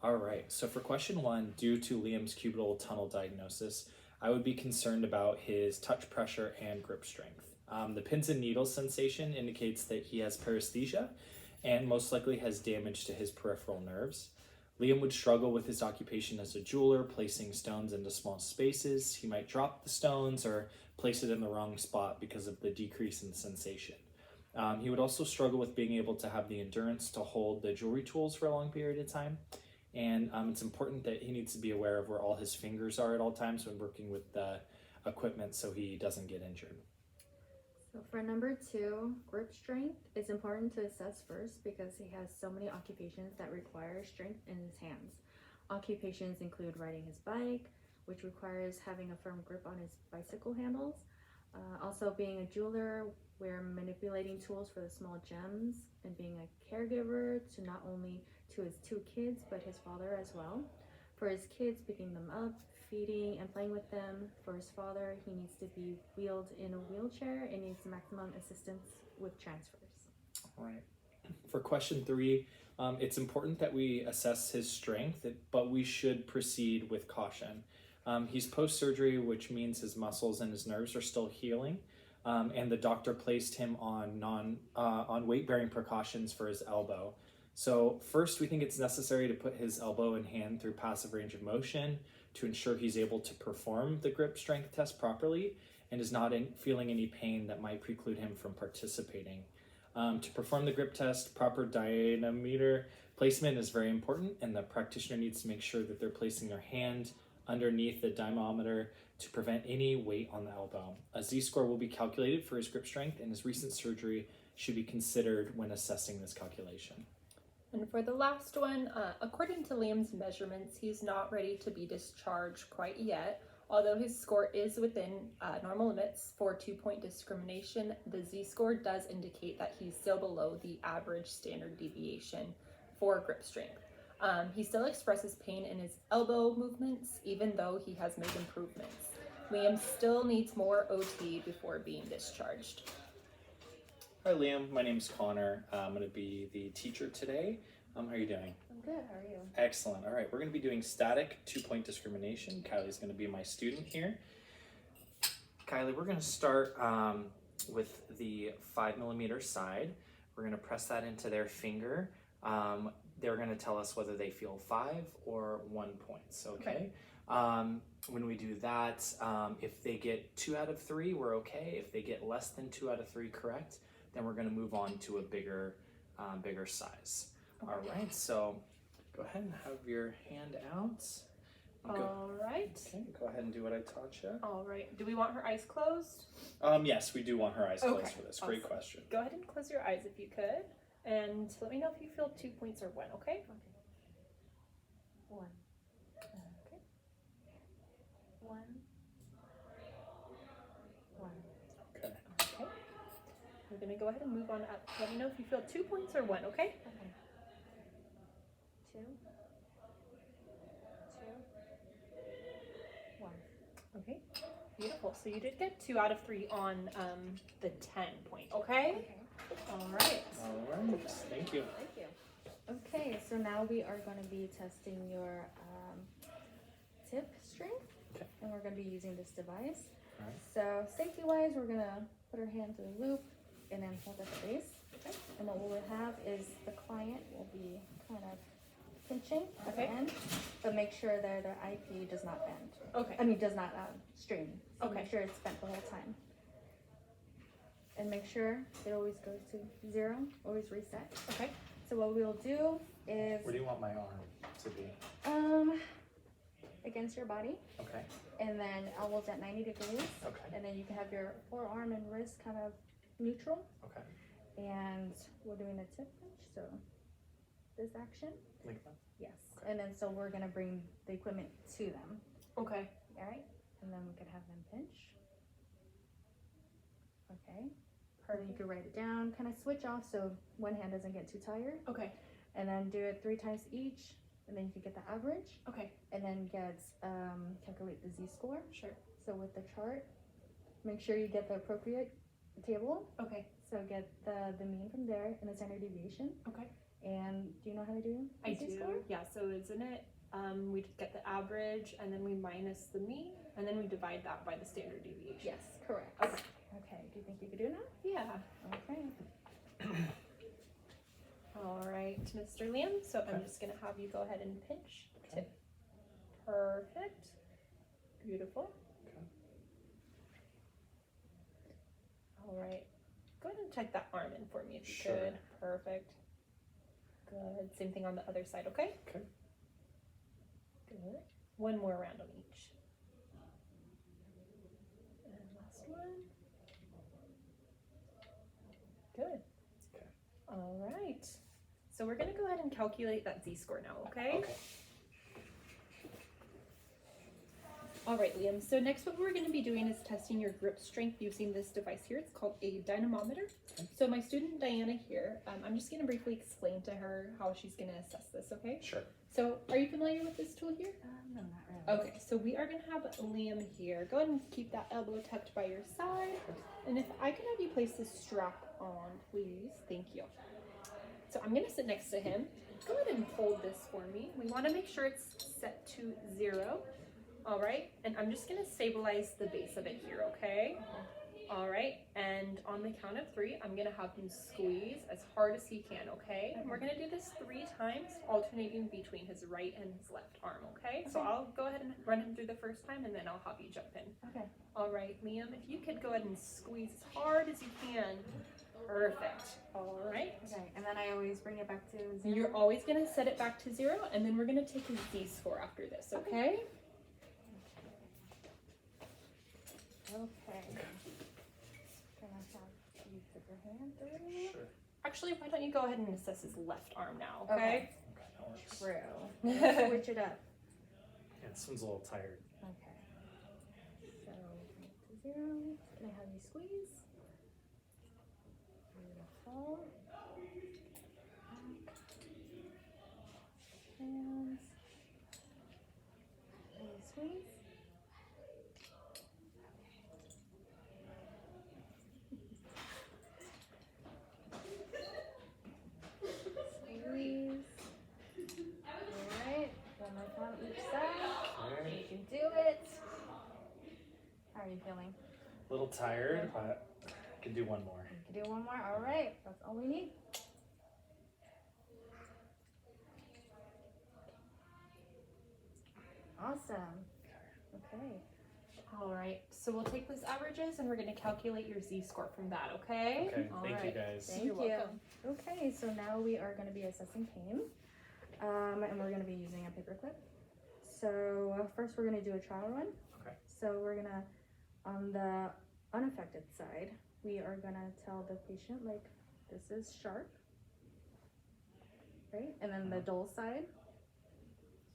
All right, so for question one, due to Liam's cubital tunnel diagnosis, I would be concerned about his touch pressure and grip strength. The pins and needles sensation indicates that he has paresthesia and most likely has damage to his peripheral nerves. Liam would struggle with his occupation as a jeweler, placing stones into small spaces. He might drop the stones or place it in the wrong spot because of the decrease in sensation. He would also struggle with being able to have the endurance to hold the jewelry tools for a long period of time. And it's important that he needs to be aware of where all his fingers are at all times when working with the equipment so he doesn't get injured. So for number two, grip strength is important to assess first because he has so many occupations that require strength in his hands. Occupations include riding his bike, which requires having a firm grip on his bicycle handles. Also being a jeweler, where manipulating tools for the small gems, and being a caregiver to not only to his two kids, but his father as well. For his kids, picking them up, feeding and playing with them. For his father, he needs to be wheeled in a wheelchair and needs maximum assistance with transfers. All right. For question three, it's important that we assess his strength, but we should proceed with caution. He's post-surgery, which means his muscles and his nerves are still healing, and the doctor placed him on weight-bearing precautions for his elbow. So first, we think it's necessary to put his elbow and hand through passive range of motion to ensure he's able to perform the grip strength test properly and is not feeling any pain that might preclude him from participating. To perform the grip test, proper dynamometer placement is very important, and the practitioner needs to make sure that they're placing their hand underneath the dynamometer to prevent any weight on the elbow. A Z-score will be calculated for his grip strength, and his recent surgery should be considered when assessing this calculation. And for the last one, according to Liam's measurements, he's not ready to be discharged quite yet. Although his score is within normal limits for 2-point discrimination, the Z-score does indicate that he's still below the average standard deviation for grip strength. He still expresses pain in his elbow movements, even though he has made improvements. Liam still needs more OT before being discharged. Hi Liam, my name's Connor. I'm going to be the teacher today. How are you doing? I'm good, how are you? Excellent. All right, we're going to be doing static 2-point discrimination. Kylie's going to be my student here. Kylie, we're going to start with the 5mm side. We're going to press that into their finger. They're going to tell us whether they feel 5 or 1 points, okay? When we do that, if they get 2 out of 3, we're okay. If they get less than 2 out of 3 correct, then we're going to move on to a bigger size. All right, so go ahead and have your hand out. All right. Okay, go ahead and do what I taught you. All right. Do we want her eyes closed? Yes, we do want her eyes closed Okay, for this. awesome. Great question. Go ahead and close your eyes if you could. And let me know if you feel 2 points or 1, okay? Okay. 1. Okay. 1. 1. Okay. Okay. We're going to go ahead and move on up. Let me know if you feel 2 points or 1, okay? Okay. 2. 2. 1. Okay. Beautiful. So you did get 2 out of 3 on the 10 point, okay? Okay. All right. All right. Thank you. Thank you. Okay, so now we are going to be testing your tip strength. Okay. And we're going to be using this device. All right. So safety-wise, we're going to put our hand through the loop and then hold at the base. Okay. And what we'll have is the client will be kind of pinching at the Okay. end, but make sure that their IP does not bend. Okay. I mean, does not strain. So Okay. make sure it's bent the whole time. And make sure it always goes to 0, always reset. Okay. So what we'll do is Where do you want my arm to be? against your body, Okay. and then elbows at 90 degrees, Okay. and then you can have your forearm and wrist kind of neutral. Okay. And we're doing a tip pinch, so this action, Like that. yes. Okay. And then so we're gonna bring the equipment to them, Okay. all right? And then we can have them pinch. Okay. And then you can write it down, kind of switch off so one hand doesn't get too tired, Okay. and then do it 3 times each, and then you can get the average, Okay. and then get calculate the Z-score. Sure. So with the chart, make sure you get the appropriate table. Okay. So get the mean from there and the standard deviation, Okay. And do you know how to do I Z do. score? Yeah, so isn't it, we get the average and then we minus the mean and then we divide that by the standard deviation. Yes, correct. Okay. Okay, do you think you could do that? Yeah. Okay. All right, Mr. Liam. So I'm Okay. just gonna have you go ahead and pinch the Okay. tip. Perfect. Beautiful. Okay. All right. Go ahead and check that arm in for me if you Sure. could. Perfect. Good. Same thing on the other side, okay? Okay. Good. One more round on each. And last one. Good. Okay. All right. So we're gonna go ahead and calculate that Z-score now, okay? Okay. All right, Liam. So next what we're going to be doing is testing your grip strength using this device here. It's called a dynamometer. Okay. So my student Diana here, I'm just going to briefly explain to her how she's going to assess this, okay? Sure. So are you familiar with this tool here? No, not really. Okay, so we are going to have Liam here. Go ahead and keep that elbow tucked by your side. And if I could have you place this strap on, please. Thank you. So I'm going to sit next to him. Go ahead and hold this for me. We want to make sure it's set to 0. All right, and I'm just gonna stabilize the base of it here, okay? All right, and on the count of 3, I'm gonna have him squeeze as hard as he can, okay? And we're gonna do this 3 times, alternating between his right and his left arm, okay? So Okay. I'll go ahead and run him through the first time, and then I'll have you jump in. Okay. All right, Liam, if you could go ahead and squeeze as hard as you can. Perfect. All right. Okay, and then I always bring it back to 0. You're always gonna set it back to 0, and then we're gonna take his Z-score after this, okay? Okay. Gonna have you put your hand through. Sure. Actually, why don't you go ahead and assess his left arm now, Okay. okay? Okay, that works. True. Okay. Switch it up. Yeah, this one's a little tired. Okay. So bring it to 0. Can I have you squeeze? Beautiful. Hands. Can you squeeze? Squeeze. Alright, one more time each side. Okay. You can do it. How are you feeling? A little tired, but I can do one more. You can do one more. Alright, that's all we need. Awesome. Okay. All right, so we'll take those averages and we're gonna calculate your Z-score from that, okay? Okay, All thank you right. guys. Thank You're you. welcome. Okay, so now we are going to be assessing pain. And we're going to be using a paperclip. So first we're going to do a trial run. Okay. So we're going to, on the unaffected side, we are going to tell the patient, like, this is sharp. Right? And then the dull side.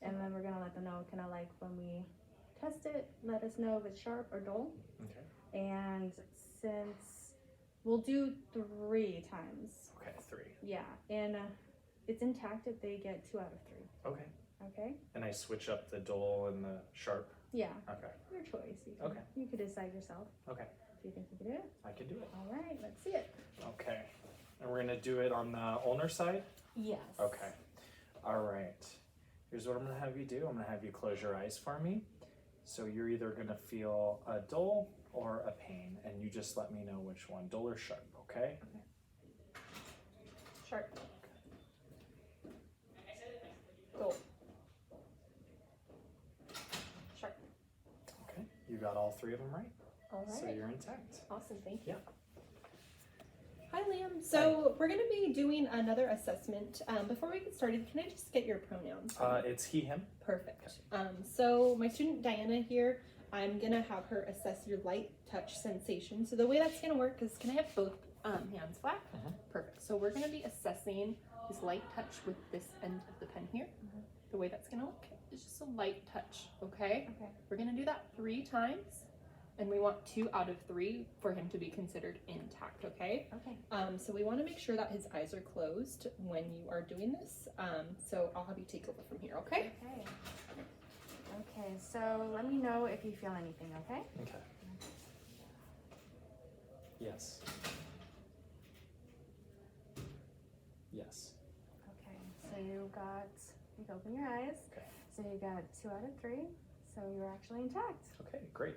And then we're going to let them know, kind of like when we test it, let us know if it's sharp or dull. Okay. And since we'll do 3 times. Okay, 3. Yeah, and it's intact if they get 2 out of 3. Okay. Okay? And I switch up the dull and the sharp. Yeah, Okay. your choice. You can, Okay. You could decide yourself. Okay. Do you think you can do it? I can do it. All right, let's see it. Okay. And we're gonna do it on the ulnar side? Yes. Okay. All right. Here's what I'm gonna have you do. I'm gonna have you close your eyes for me. So you're either gonna feel a dull or a pain, and you just let me know which one, dull or sharp, okay? Sharp. Go. Sharp. Okay. You got all 3 of them right? All right. So you're intact. Awesome, thank you. Yeah. Hi, Liam. So we're going to be doing another assessment. Before we get started, can I just get your pronouns? It's he, him. Perfect. So my student Diana here, I'm going to have her assess your light touch sensation. So the way that's going to work is, can I have both hands flat? Mhm. Perfect. So we're going to be assessing his light touch with this end of the pen here. The way that's going to look is just a light touch, okay? Okay. We're going to do that 3 times. And we want 2 out of 3 for him to be considered intact, okay? Okay. So we want to make sure that his eyes are closed when you are doing this. So I'll have you take over from here, okay? Okay. Okay, so let me know if you feel anything, okay? Okay. Yes. Yes. So you can open your eyes. Okay. So you got 2 out of 3. So you're actually intact. Okay, great.